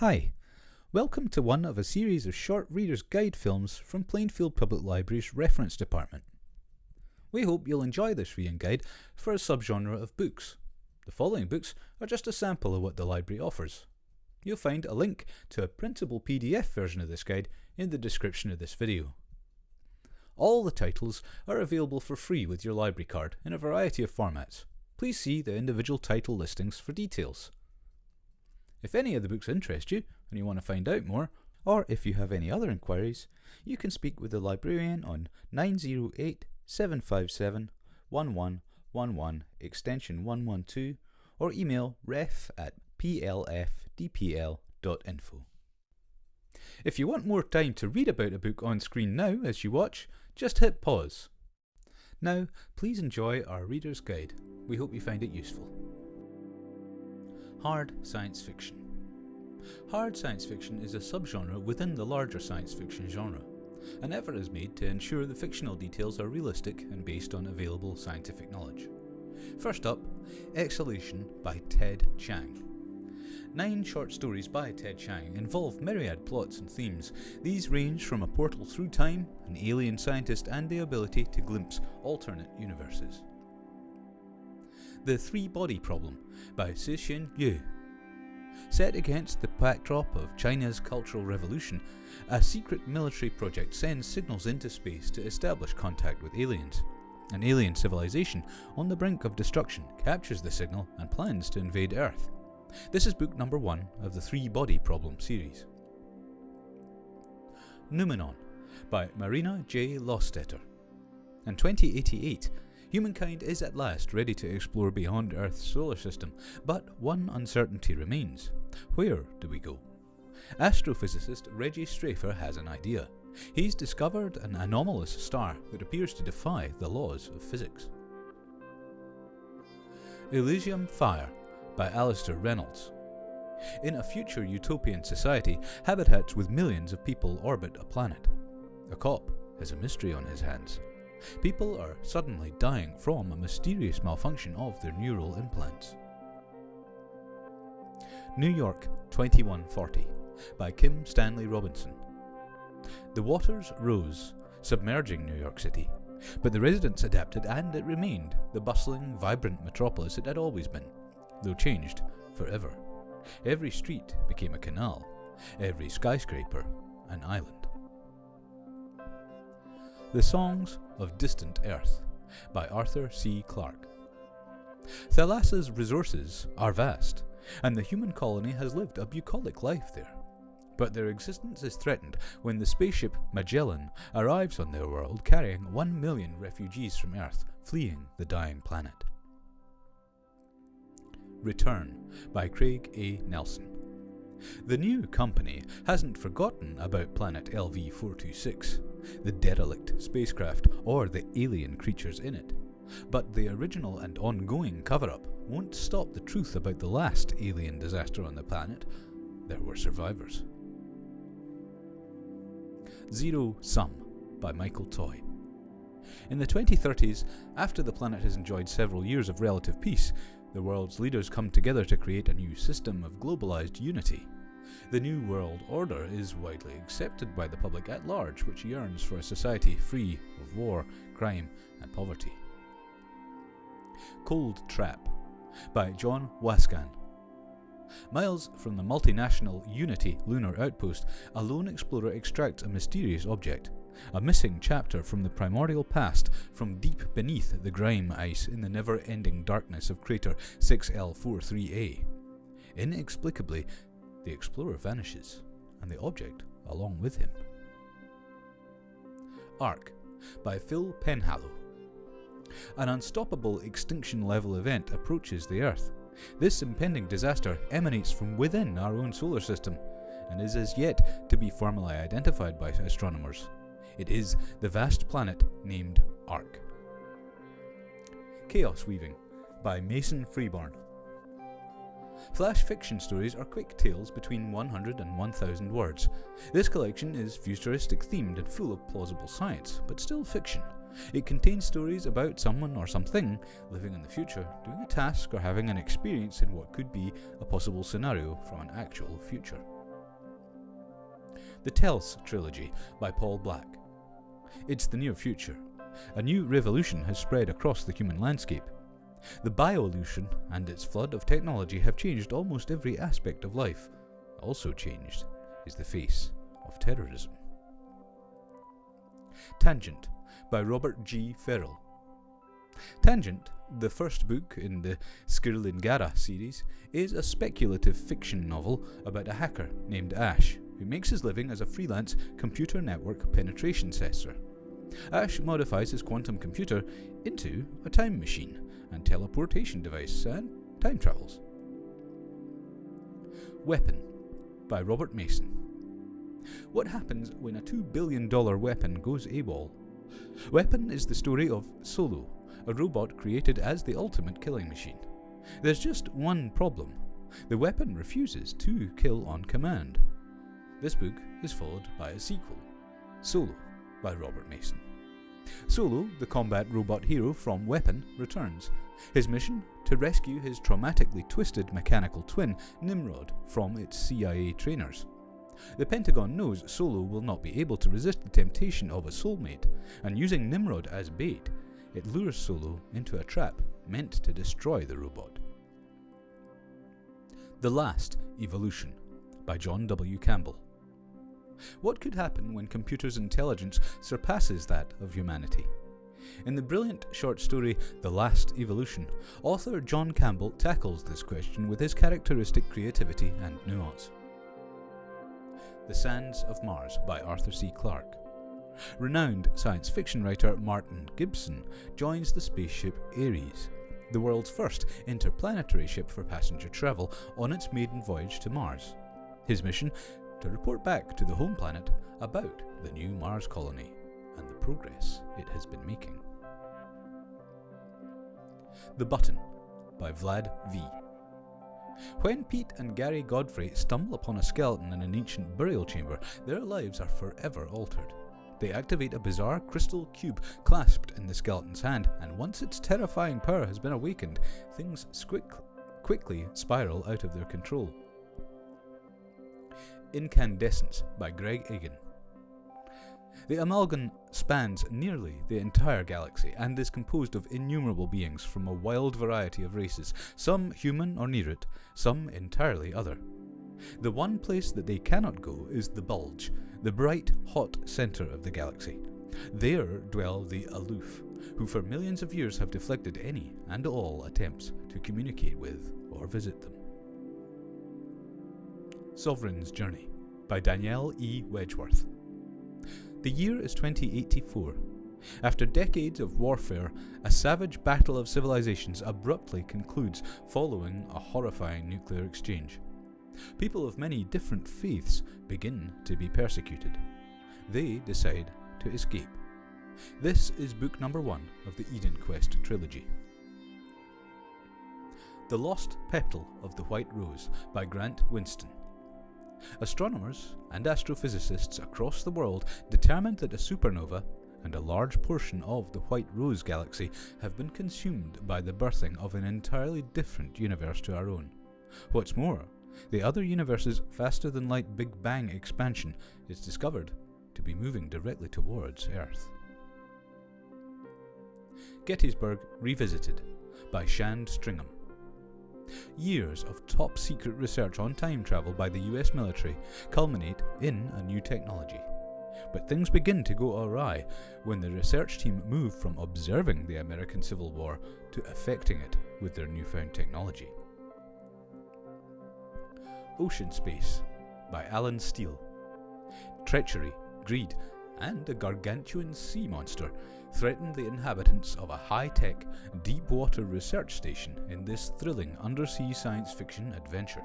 Hi, welcome to one of a series of short reader's guide films from Plainfield Public Library's Reference Department. We hope you'll enjoy this reading guide for a subgenre of books. The following books are just a sample of what the library offers. You'll find a link to a printable PDF version of this guide in the description of this video. All the titles are available for free with your library card in a variety of formats. Please see the individual title listings for details. If any of the books interest you and you want to find out more, or if you have any other inquiries, you can speak with the librarian on 908-757-1111 extension 112 or email ref@plfdpl.info. If you want more time to read about a book on screen now as you watch, just hit pause. Now, please enjoy our reader's guide. We hope you find it useful. Hard science fiction. Hard science fiction is a subgenre within the larger science fiction genre. An effort is made to ensure the fictional details are realistic and based on available scientific knowledge. First up, Exhalation by Ted Chiang. 9 short stories by Ted Chiang involve myriad plots and themes. These range from a portal through time, an alien scientist, and the ability to glimpse alternate universes. The ThreeBody Problem by Cixin Liu. Set against the backdrop of China's Cultural Revolution, a secret military project sends signals into space to establish contact with aliens. An alien civilization on the brink of destruction captures the signal and plans to invade Earth. This is book number 1 of the ThreeBody Problem series. Numenon by Marina J. Lostetter. In 2088, humankind is at last ready to explore beyond Earth's solar system, but one uncertainty remains. Where do we go? Astrophysicist Reggie Strafer has an idea. He's discovered an anomalous star that appears to defy the laws of physics. Elysium Fire by Alistair Reynolds. In a future utopian society, habitats with millions of people orbit a planet. A cop has a mystery on his hands. People are suddenly dying from a mysterious malfunction of their neural implants. New York 2140 by Kim Stanley Robinson. The waters rose, submerging New York City, but the residents adapted and it remained the bustling, vibrant metropolis it had always been, though changed forever. Every street became a canal, every skyscraper an island. The Songs of Distant Earth by Arthur C. Clarke. Thalassa's resources are vast, and the human colony has lived a bucolic life there. But their existence is threatened when the spaceship Magellan arrives on their world carrying 1 million refugees from Earth fleeing the dying planet. Return by Craig A. Nelson. The new company hasn't forgotten about planet LV-426, the derelict spacecraft or the alien creatures in it. But the original and ongoing cover-up won't stop the truth about the last alien disaster on the planet. There were survivors. ZeroSum by Michael Toy. In the 2030s, after the planet has enjoyed several years of relative peace, the world's leaders come together to create a new system of globalized unity. The New World Order is widely accepted by the public at large, which yearns for a society free of war, crime, and poverty. Cold Trap by John Waskan. Miles from the multinational Unity lunar outpost, a lone explorer extracts a mysterious object, a missing chapter from the primordial past from deep beneath the grime ice in the never-ending darkness of crater 6L43A. Inexplicably, the explorer vanishes, and the object along with him. Ark by Phil Penhallow. An unstoppable extinction-level event approaches the Earth. This impending disaster emanates from within our own solar system, and is as yet to be formally identified by astronomers. It is the vast planet named Ark. Chaos Weaving by Mason Freeborn. Flash fiction stories are quick tales between 100 and 1,000 words. This collection is futuristic themed and full of plausible science, but still fiction. It contains stories about someone or something living in the future, doing a task or having an experience in what could be a possible scenario from an actual future. The Tels trilogy by Paul Black. It's the near future. A new revolution has spread across the human landscape. The bioevolution and its flood of technology have changed almost every aspect of life. Also changed is the face of terrorism. Tangent by Robert G. Ferrell. Tangent, the first book in the Skirlingara series, is a speculative fiction novel about a hacker named Ash, who makes his living as a freelance computer network penetration tester. Ash modifies his quantum computer into a time machine and teleportation device and time travels. Weapon by Robert Mason. What happens when a $2 billion weapon goes AWOL? Weapon is the story of Solo, a robot created as the ultimate killing machine. There's just one problem. The weapon refuses to kill on command. This book is followed by a sequel, Solo by Robert Mason. Solo, the combat robot hero from Weapon, returns. His mission? To rescue his traumatically twisted mechanical twin, Nimrod, from its CIA trainers. The Pentagon knows Solo will not be able to resist the temptation of a soulmate, and using Nimrod as bait, it lures Solo into a trap meant to destroy the robot. The Last Evolution by John W. Campbell. What could happen when computers' intelligence surpasses that of humanity? In the brilliant short story The Last Evolution, author John Campbell tackles this question with his characteristic creativity and nuance. The Sands of Mars by Arthur C. Clarke. Renowned science fiction writer Martin Gibson joins the spaceship Ares, the world's first interplanetary ship for passenger travel, on its maiden voyage to Mars. His mission? To report back to the home planet about the new Mars colony and the progress it has been making. The Button by Vlad V. When Pete and Gary Godfrey stumble upon a skeleton in an ancient burial chamber, their lives are forever altered. They activate a bizarre crystal cube clasped in the skeleton's hand, and once its terrifying power has been awakened, things quickly spiral out of their control. Incandescence by Greg Egan. The amalgam spans nearly the entire galaxy and is composed of innumerable beings from a wild variety of races, some human or near it, some entirely other. The one place that they cannot go is the Bulge, the bright, hot centre of the galaxy. There dwell the aloof, who for millions of years have deflected any and all attempts to communicate with or visit them. Sovereign's Journey by Danielle E. Wedgeworth. The year is 2084. After decades of warfare, a savage battle of civilizations abruptly concludes following a horrifying nuclear exchange. People of many different faiths begin to be persecuted. They decide to escape. This is book number 1 of the Eden Quest trilogy. The Lost Petal of the White Rose by Grant Winston. Astronomers and astrophysicists across the world determined that a supernova and a large portion of the White Rose galaxy have been consumed by the birthing of an entirely different universe to our own. What's more, the other universe's faster-than-light Big Bang expansion is discovered to be moving directly towards Earth. Gettysburg Revisited by Shand Stringham. Years of top-secret research on time travel by the US military culminate in a new technology. But things begin to go awry when the research team move from observing the American Civil War to affecting it with their newfound technology. Ocean Space by Alan Steele. Treachery, greed, and a gargantuan sea monster threaten the inhabitants of a high-tech, deep-water research station in this thrilling undersea science fiction adventure.